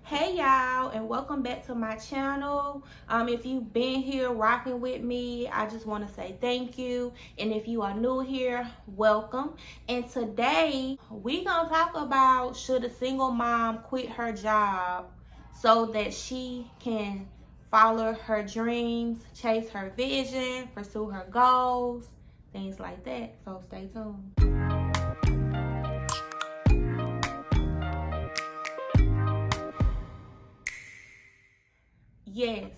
Hey y'all, and welcome back to my channel. If you've been here rocking with me, I just want to say thank you. And if you are new here, welcome. And today we gonna talk about, should a single mom quit her job so that she can follow her dreams, chase her vision, pursue her goals, things like that. So stay tuned. Yes,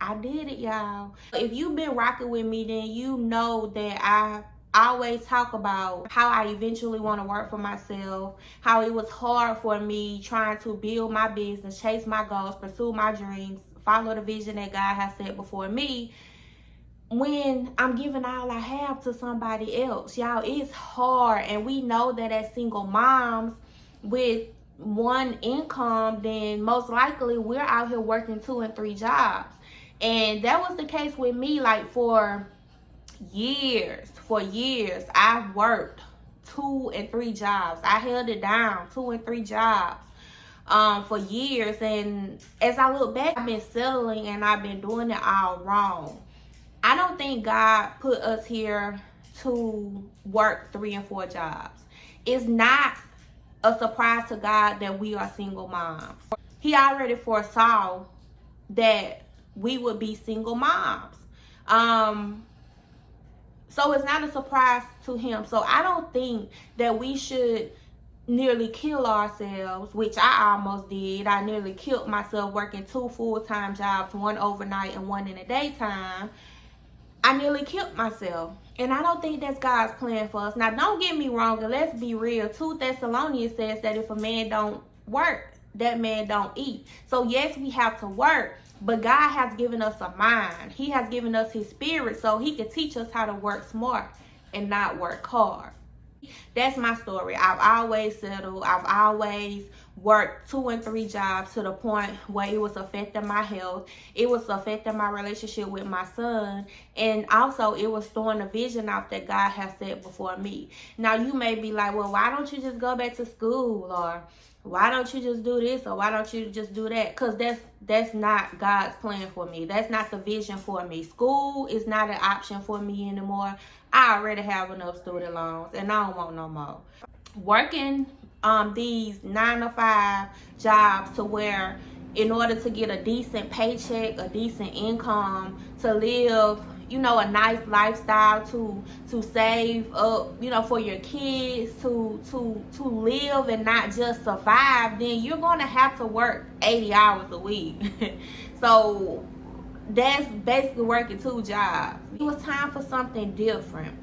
I did it, y'all. If you've been rocking with me, then you know that I always talk about how I eventually want to work for myself, how it was hard for me trying to build my business, chase my goals, pursue my dreams, follow the vision that God has set before me, when I'm giving all I have to somebody else. Y'all, it's hard, and we know that as single moms with one income, then most likely we're out here working 2 and 3 jobs. And that was the case with me. Like for years I've worked 2 and 3 jobs. I held it down, 2 and 3 jobs for years. And as I look back, I've been settling and I've been doing it all wrong. I don't think God put us here to work 3 and 4 jobs. It's not a surprise to God that we are single moms. He already foresaw that we would be single moms. So it's not a surprise to him. So I don't think that we should nearly kill ourselves, which I almost did. I nearly killed myself working 2 full-time jobs, 1 overnight and 1 in the daytime. I nearly killed myself. And I don't think that's God's plan for us. Now, don't get me wrong, and let's be real. 2 Thessalonians says that if a man don't work, that man don't eat. So yes, we have to work, but God has given us a mind. He has given us his spirit so he can teach us how to work smart and not work hard. That's my story. I've always settled. I've always worked 2 and 3 jobs to the point where it was affecting my health. It was affecting my relationship with my son. And also it was throwing a vision out that God has set before me. Now you may be like, well, why don't you just go back to school? Or why don't you just do this? Or why don't you just do that? Because that's not God's plan for me. That's not the vision for me. School is not an option for me anymore. I already have enough student loans and I don't want no more. Working these 9 to 5 jobs to where in order to get a decent paycheck, a decent income, to live, a nice lifestyle, to save up, for your kids, to live and not just survive, then you're going to have to work 80 hours a week. So that's basically working 2 jobs. It was time for something different.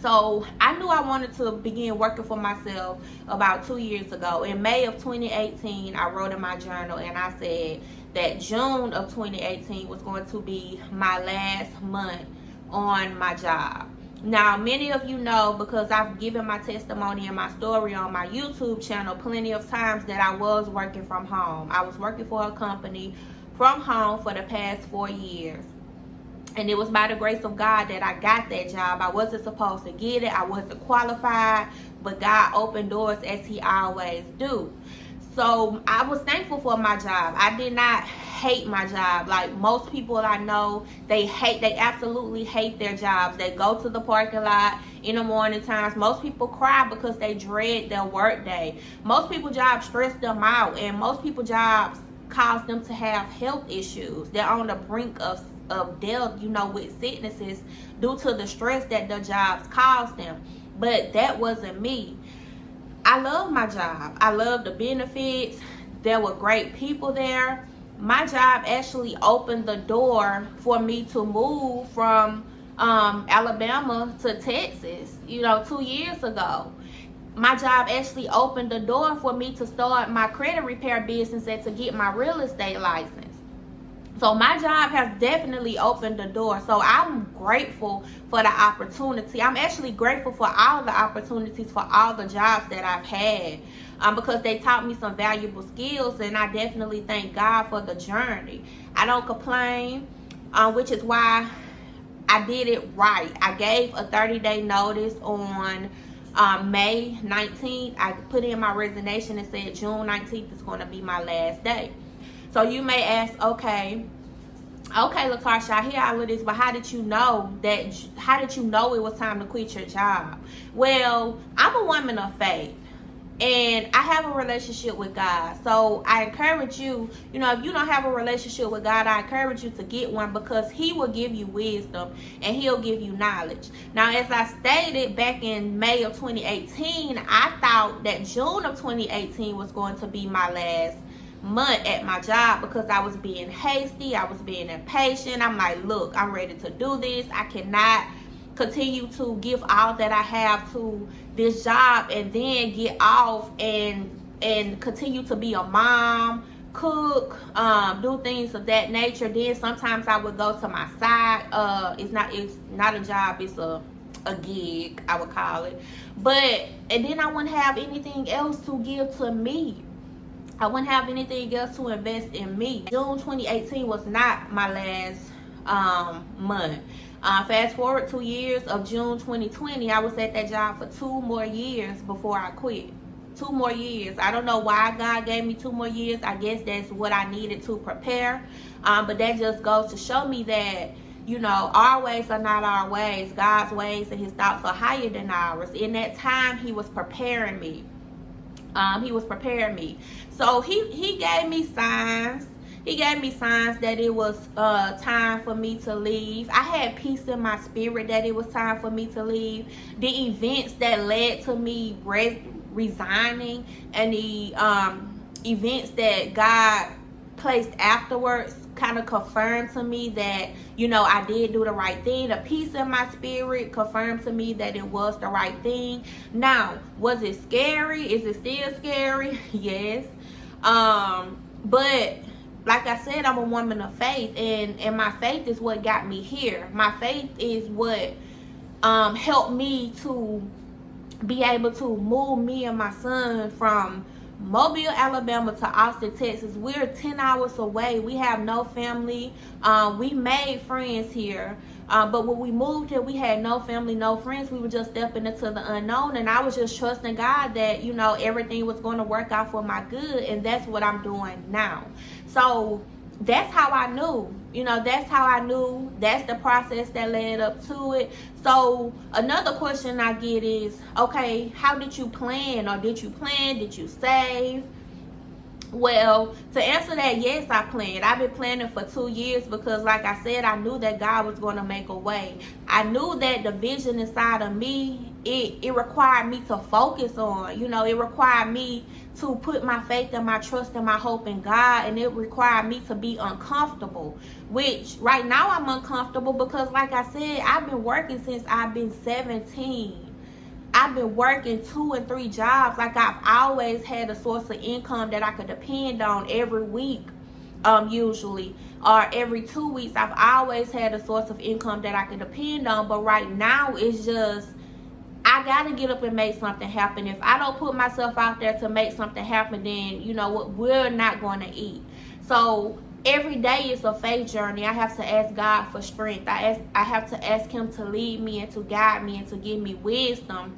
So I knew I wanted to begin working for myself about 2 years ago. In May of 2018, I wrote in my journal and I said that June of 2018 was going to be my last month on my job. Now, many of you know, because I've given my testimony and my story on my YouTube channel plenty of times, that I was working from home. I was working for a company from home for the past 4 years. And it was by the grace of God that I got that job. I wasn't supposed to get it. I wasn't qualified. But God opened doors as he always do. So I was thankful for my job. I did not hate my job. Like most people I know, they absolutely hate their jobs. They go to the parking lot in the morning times. Most people cry because they dread their work day. Most people jobs stress them out. And most people jobs cause them to have health issues. They're on the brink of death, with sicknesses due to the stress that the jobs cause them. But that wasn't me. I love my job. I love the benefits. There were great people there. My job actually opened the door for me to move from Alabama to Texas, 2 years ago. My job actually opened the door for me to start my credit repair business and to get my real estate license. So my job has definitely opened the door. So I'm grateful for the opportunity. I'm actually grateful for all the opportunities, for all the jobs that I've had, because they taught me some valuable skills, and I definitely thank God for the journey. I don't complain, which is why I did it right. I gave a 30-day notice on May 19th, I put in my resignation and said June 19th is going to be my last day. So you may ask, okay, Latasha, I hear all of this, but how did you know it was time to quit your job? Well, I'm a woman of faith, and I have a relationship with God. So I encourage you, if you don't have a relationship with God, I encourage you to get one, because he will give you wisdom and he'll give you knowledge. Now, as I stated back in May of 2018, I thought that June of 2018 was going to be my last month at my job, because I was being hasty, I was being impatient. I'm like, look, I'm ready to do this. I cannot continue to give all that I have to this job and then get off and continue to be a mom, cook, do things of that nature. Then sometimes I would go to my side. It's not a job, it's a gig, I would call it. And then I wouldn't have anything else to give to me. I wouldn't have anything else to invest in me. June 2018 was not my last month. Fast forward 2 years of June 2020, I was at that job for 2 more years before I quit. 2 more years. I don't know why God gave me 2 more years. I guess that's what I needed to prepare. But that just goes to show me that, our ways are not our ways. God's ways and his thoughts are higher than ours. In that time, he was preparing me. So he gave me signs. He gave me signs that it was time for me to leave. I had peace in my spirit that it was time for me to leave. The events that led to me resigning and the events that God placed afterwards kind of confirmed to me that, I did do the right thing. The peace in my spirit confirmed to me that it was the right thing. Now, was it scary? Is it still scary? Yes. But like I said, I'm a woman of faith, and my faith is what got me here. My faith is what helped me to be able to move me and my son from Mobile, Alabama to Austin, Texas. We're 10 hours away. We have no family. We made friends here. But when we moved here, we had no family, no friends. We were just stepping into the unknown. And I was just trusting God that, everything was going to work out for my good. And that's what I'm doing now. So that's how I knew. That's how I knew. That's the process that led up to it. So another question I get is, okay, how did you plan? Or did you plan? Did you save? Well, to answer that, yes, I planned. I've been planning for 2 years because, like I said, I knew that God was going to make a way. I knew that the vision inside of me, it required me to focus on. It required me to put my faith and my trust and my hope in God, and it required me to be uncomfortable, which right now I'm uncomfortable because, like I said, I've been working since I've been 17. I've been working 2 and 3 jobs. Like, I've always had a source of income that I could depend on every week, usually, or every 2 weeks. I've always had a source of income that I can depend on. But right now, it's just, I got to get up and make something happen. If I don't put myself out there to make something happen, then, we're not going to eat. So every day is a faith journey. I have to ask God for strength. I have to ask him to lead me and to guide me and to give me wisdom.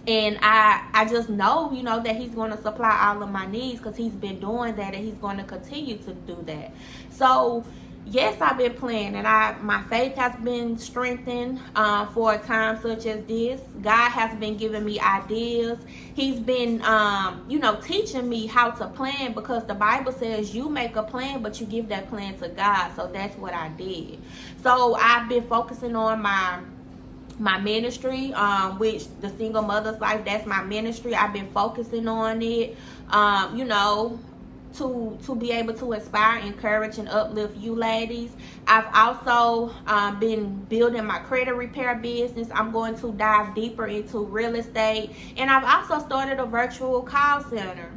And I just know, that he's going to supply all of my needs, because he's been doing that and he's going to continue to do that. So yes, I've been planning, and my faith has been strengthened for a time such as this. God has been giving me ideas. He's been, teaching me how to plan, because the Bible says you make a plan, but you give that plan to God. So that's what I did. So I've been focusing on my ministry, which the Single Mother's Life, that's my ministry. I've been focusing on it, to be able to inspire, encourage, and uplift you ladies. I've also been building my credit repair business. I'm going to dive deeper into real estate, and I've also started a virtual call center.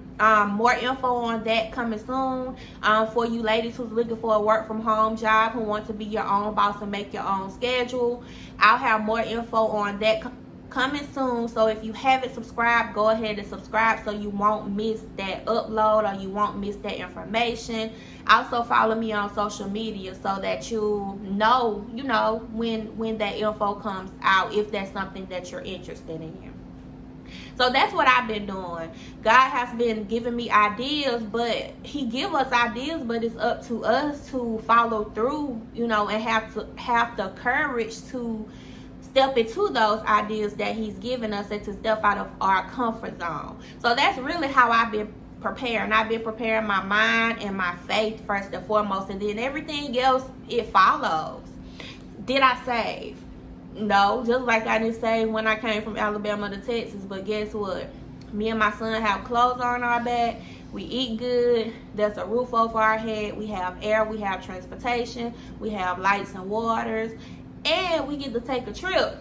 More info on that coming soon, for you ladies who's looking for a work from home job, who want to be your own boss and make your own schedule. I'll have more info on that coming soon. So if you haven't subscribed, go ahead and subscribe so you won't miss that upload, or you won't miss that information. Also follow me on social media so that you know when that info comes out, if that's something that you're interested in. So that's what I've been doing. God has been giving me ideas, but he give us ideas, but it's up to us to follow through, and have the courage to step into those ideas that he's given us and to step out of our comfort zone. So that's really how I've been preparing. I've been preparing my mind and my faith first and foremost, and then everything else, it follows. Did I save? No, just like I didn't save when I came from Alabama to Texas, but guess what? Me and my son have clothes on our back. We eat good. There's a roof over our head. We have air. We have transportation. We have lights and waters. And we get to take a trip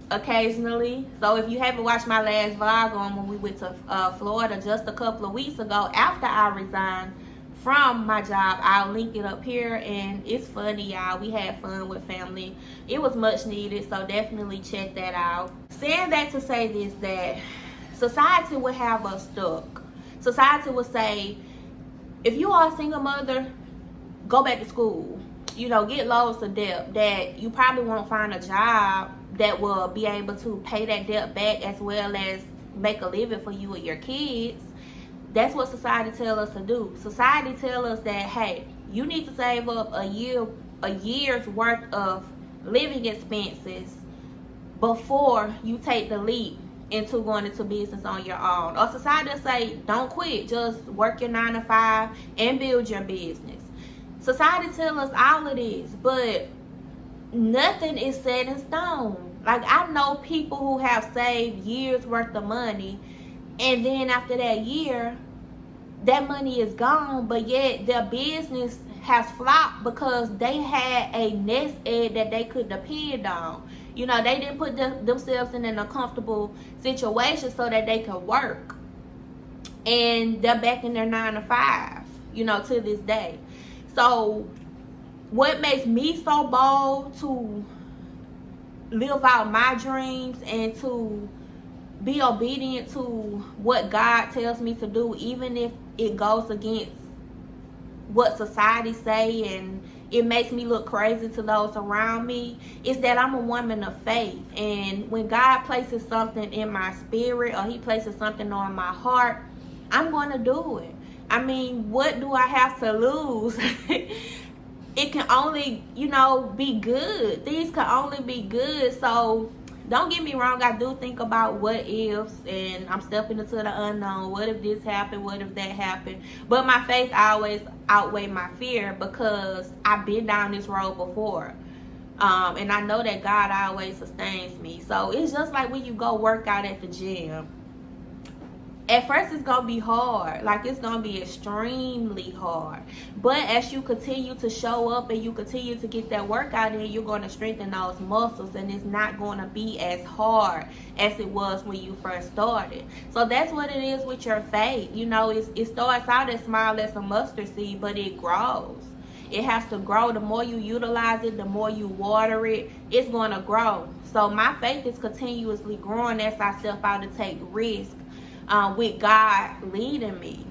occasionally. So if you haven't watched my last vlog on when we went to Florida just a couple of weeks ago after I resigned from my job, I'll link it up here. And it's funny, y'all. We had fun with family. It was much needed, so definitely check that out. Saying that to say this, that society will have us stuck. Society will say, if you are a single mother, go back to school. Get loads of debt, that you probably won't find a job that will be able to pay that debt back as well as make a living for you and your kids. That's what society tell us to do. Society tell us that, hey, you need to save up a year's worth of living expenses before you take the leap into going into business on your own. Or society will say, don't quit, just work your 9 to 5 and build your business. Society tell us all of this, but nothing is set in stone. Like, I know people who have saved years worth of money, and then after that year, that money is gone, but yet their business has flopped because they had a nest egg that they could depend on. They didn't put themselves in a comfortable situation so that they could work. And they're back in their 9 to 5, to this day. So what makes me so bold to live out my dreams and to be obedient to what God tells me to do, even if it goes against what society say and it makes me look crazy to those around me, is that I'm a woman of faith. And when God places something in my spirit or he places something on my heart, I'm going to do it. I mean, what do I have to lose? It can only, be good. These can only be good. So don't get me wrong, I do think about what ifs, and I'm stepping into the unknown. What if this happened? What if that happened? But my faith always outweighs my fear because I've been down this road before. And I know that God always sustains me. So it's just like when you go work out at the gym. At first it's going to be hard. Like, it's going to be extremely hard. But as you continue to show up and you continue to get that workout in, you're going to strengthen those muscles. And it's not going to be as hard as it was when you first started. So that's what it is with your faith. It starts out as small as a mustard seed, but it grows. It has to grow. The more you utilize it, the more you water it, it's going to grow. So my faith is continuously growing as I step out to take risks. With God leading me.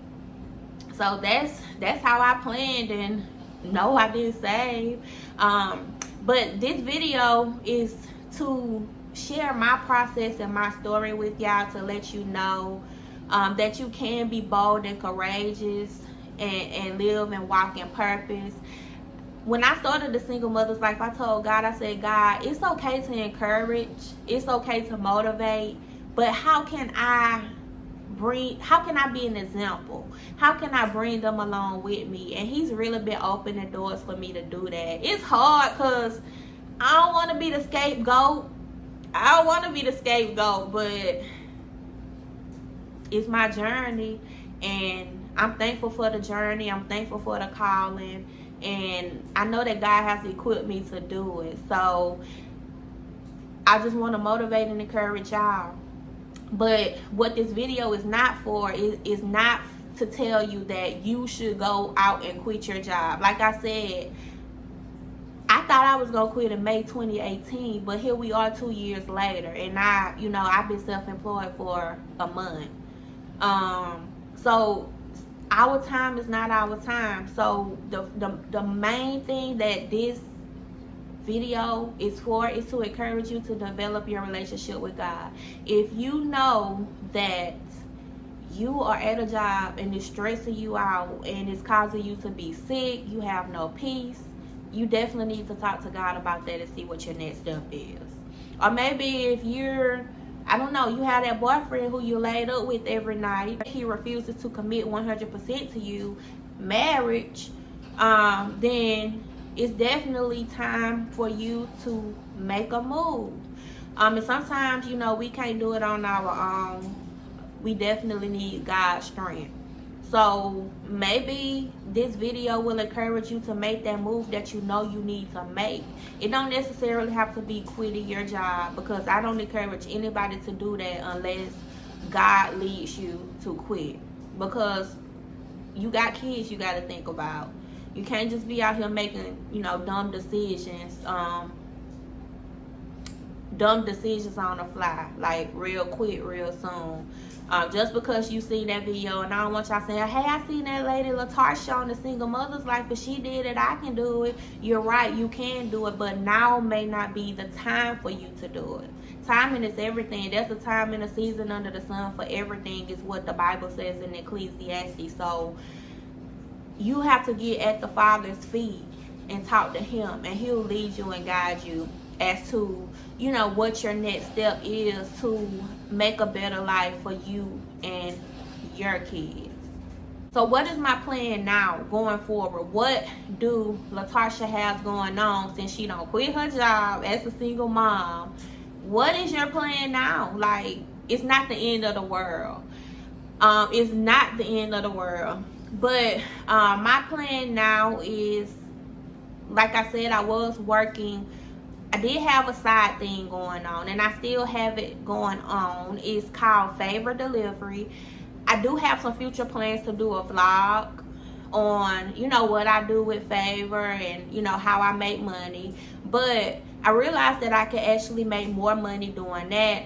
So that's how I planned, and no, I didn't save. But this video is to share my process and my story with y'all, to let you know that you can be bold and courageous and live and walk in purpose. When I started the Single Mother's Life, I told God, I said, God, it's okay to encourage, it's okay to motivate, but how can I be an example? How can I bring them along with me? And he's really been opening doors for me to do that. It's hard because I don't want to be the scapegoat. But it's my journey, and I'm thankful for the journey. I'm thankful for the calling, and I know that God has equipped me to do it. So I just want to motivate and encourage y'all. But what this video is not for is not to tell you that you should go out and quit your job. Like I said, I thought I was gonna quit in May 2018, but here we are 2 years later, and I've been self-employed for a month. So our time is not our time. So the main thing that this video is for is to encourage you to develop your relationship with God. If you know that you are at a job and it's stressing you out and it's causing you to be sick, you have no peace, you definitely need to talk to God about that and see what your next step is. Or maybe if you're, I don't know, you have that boyfriend who you laid up with every night, he refuses to commit 100% to you, marriage, then it's definitely time for you to make a move. And sometimes, you know, we can't do it on our own. We definitely need God's strength. So maybe this video will encourage you to make that move that you know you need to make. It don't necessarily have to be quitting your job, because I don't encourage anybody to do that unless God leads you to quit. Because you got kids you got to think about. You can't just be out here making, you know, dumb decisions on the fly, like real quick, real soon. Just because you seen that video, and I don't want y'all saying, hey, I seen that lady Latarsha on the single mother's life, but she did it, I can do it. You're right, you can do it, but now may not be the time for you to do it. Timing is everything. There's a time and a season under the sun for everything, is what the Bible says in Ecclesiastes. So you have to get at the Father's feet and talk to him, and he'll lead you and guide you as to, you know, what your next step is to make a better life for you and your kids. So what is my plan now going forward? What do Latarsha have going on since she don't quit her job as a single mom? What is your plan now? Like, it's not the end of the world. It's not the end of the world. But my plan now is, like I said, I was working. I did have a side thing going on, and I still have it going on. It's called Favor Delivery. I do have some future plans to do a vlog on, you know, what I do with Favor and, you know, how I make money. But I realized that I could actually make more money doing that,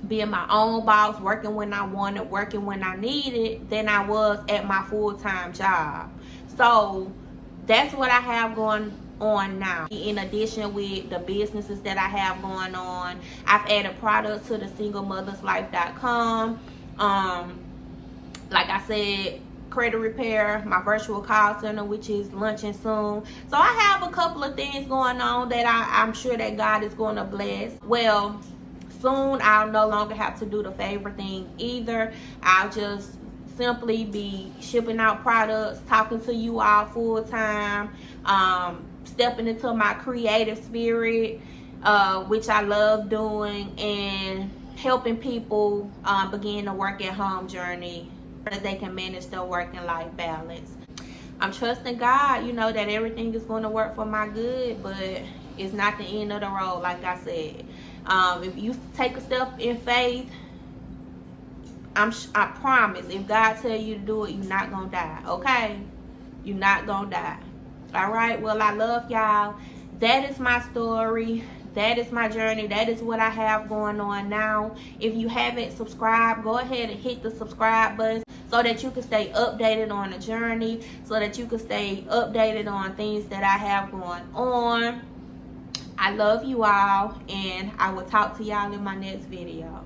being my own boss, working when I wanted, working when I needed, than I was at my full-time job. So that's what I have going on now. In addition, with the businesses that I have going on, I've added products to the singlemotherslife.com. Like I said, credit repair, my virtual call center, which is launching soon. So I have a couple of things going on that I'm sure that God is going to bless. Well, soon I'll no longer have to do the favor thing either. I'll just simply be shipping out products, talking to you all full time, stepping into my creative spirit, which I love doing, and helping people begin the work at home journey so that they can manage their work and life balance. I'm trusting God, you know, that everything is going to work for my good, but it's not the end of the road, like I said. If you take a step in faith, I promise, if God tell you to do it, you're not gonna die, okay? You're not gonna die. All right, well, I love y'all. That is my story. That is my journey. That is what I have going on now. If you haven't subscribed, go ahead and hit the subscribe button so that you can stay updated on the journey, so that you can stay updated on things that I have going on. I love you all, and I will talk to y'all in my next video.